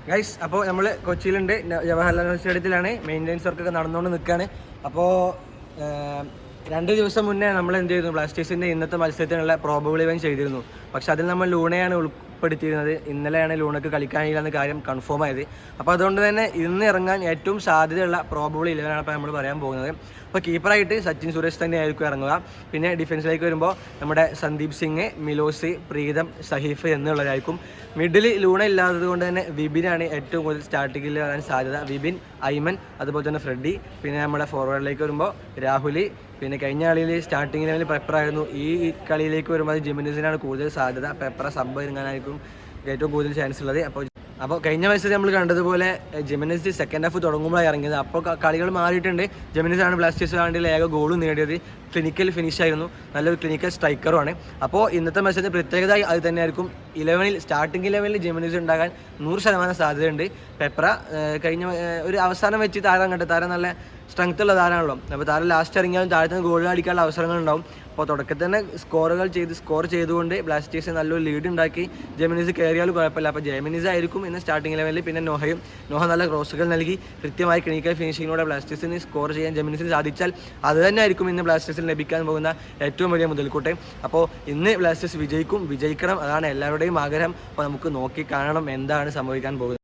Guys, അപ്പോൾ നമ്മൾ കൊച്ചിയിലുണ്ട്, ജവഹർലാൽ നെഹ്റു സ്റ്റേഡിയത്തിലാണ്. മെയിൻ്റെനൻസ് വർക്കൊക്കെ നടന്നുകൊണ്ട് നിൽക്കുകയാണ്. അപ്പോൾ 2 ദിവസം മുന്നേ നമ്മൾ എന്ത് ചെയ്തിരുന്നു, ബ്ലാസ്റ്റേഴ്സിൻ്റെ ഇന്നത്തെ മത്സരത്തിനുള്ള പ്രോബബിൾ ഇവൻറ്റ് ചെയ്തിരുന്നു. പക്ഷെ അതിൽ നമ്മൾ ലൂണയാണ് ഉൾപ്പെടുത്തിയിരുന്നത്. ഇന്നലെയാണ് ലൂണക്ക് കളിക്കാനില്ലെന്ന കാര്യം കൺഫേം ആയത്. അപ്പോൾ അതുകൊണ്ട് തന്നെ ഇന്ന് ഇറങ്ങാൻ ഏറ്റവും സാധ്യതയുള്ള പ്രോബബിൾ 11 ഇപ്പോൾ നമ്മൾ പറയാൻ പോകുന്നത്. അപ്പോൾ കീപ്പറായിട്ട് സച്ചിൻ സുരേഷ് തന്നെ ആയിരിക്കും ഇറങ്ങുക. പിന്നെ ഡിഫൻസിലേക്ക് വരുമ്പോൾ നമ്മുടെ സന്ദീപ് സിംഗ്, മിലോസ്, പ്രീതം, സഹീഫ് എന്നുള്ളവരായിരിക്കും. മിഡിൽ ലൂണ ഇല്ലാത്തത് കൊണ്ട് തന്നെ വിപിനാണ് ഏറ്റവും കൂടുതൽ സ്റ്റാർട്ടിങ്ങിൽ വരാൻ സാധ്യത. വിപിൻ, ഐമൻ, അതുപോലെ തന്നെ ഫ്രെഡി. പിന്നെ നമ്മുടെ ഫോർവേഡിലേക്ക് വരുമ്പോൾ രാഹുൽ. പിന്നെ കഴിഞ്ഞ കളിയിൽ സ്റ്റാർട്ടിംഗ് ലെവലിൽ പെപ്പറായിരുന്നു. ഈ കളിയിലേക്ക് വരുമ്പോൾ അത് ജിമിനിസിനാണ് കൂടുതൽ സാധ്യത. പെപ്പറ സബ് ഇറങ്ങാനായിരിക്കും ഏറ്റവും കൂടുതൽ ചാൻസ് ഉള്ളത്. അപ്പോൾ കഴിഞ്ഞ മത്സരം നമ്മൾ കണ്ടതുപോലെ ജെമിനിസ് സെക്കൻഡ് ഹാഫ് തുടങ്ങുമ്പോഴാണ് ഇറങ്ങിയത്. അപ്പോൾ കളികൾ മാറിയിട്ടുണ്ട്. ജെമിനിസാണ് ബ്ലാസ്റ്റേഴ്സ് വേണ്ടിയുള്ള ഏക ഗോളും നേടിയത്. ക്ലിനിക്കൽ ഫിനിഷ് ആയിരുന്നു, നല്ലൊരു ക്ലിനിക്കൽ സ്ട്രൈക്കറുമാണ്. അപ്പോൾ ഇന്നത്തെ മത്സരത്തിൽ പ്രത്യേകത അത് തന്നെയായിരിക്കും. സ്റ്റാർട്ടിംഗ് 11 ജെമിനിസ് ഉണ്ടാകാൻ 100% സാധ്യതയുണ്ട്. പെപ്പറ കഴിഞ്ഞ ഒരു അവസാനം വെച്ച് താരം നല്ല സ്ട്രെങ്ത് ഉള്ള താരമാണല്ലോ. അപ്പോൾ താരം ലാസ്റ്റ് ഇറങ്ങിയാലും താഴത്ത് നിന്ന് ഗോൾ അടിക്കാനുള്ള അവസരങ്ങളുണ്ടാവും. അപ്പോൾ തുടക്കത്തിൽ തന്നെ സ്കോർ ചെയ്തുകൊണ്ട് ബ്ലാസ്റ്റേഴ്സ് നല്ലൊരു ലീഡ് ഉണ്ടാക്കി ജെമിനിസ് കയറിയാലും കുഴപ്പമില്ല. അപ്പോൾ ജെമിനിസ് ആയിരിക്കും ഇന്ന് സ്റ്റാർട്ടിംഗ് ലെവലിൽ. പിന്നെ നോഹ നല്ല ക്രോസുകൾ നൽകി കൃത്യമായി ക്ലിനിക്കൽ ഫിനിഷിങ്ങിലൂടെ ബ്ലാസ്റ്റേഴ്സിന് സ്കോർ ചെയ്യാൻ ജെമിനിസിന് സാധിച്ചാൽ അത് തന്നെ ആയിരിക്കും ഇന്ന് ബ്ലാസ്റ്റേഴ്സിന് ലഭിക്കാൻ പോകുന്ന ഏറ്റവും വലിയ മുതൽക്കൂട്ട്. അപ്പോൾ ഇന്ന് ബ്ലാസ്റ്റേഴ്സ് വിജയിക്കണം, അതാണ് എല്ലാവരുടെയും ആഗ്രഹം. അപ്പോൾ നമുക്ക് നോക്കി കാണണം എന്താണ് സംഭവിക്കാൻ പോകുന്നത്.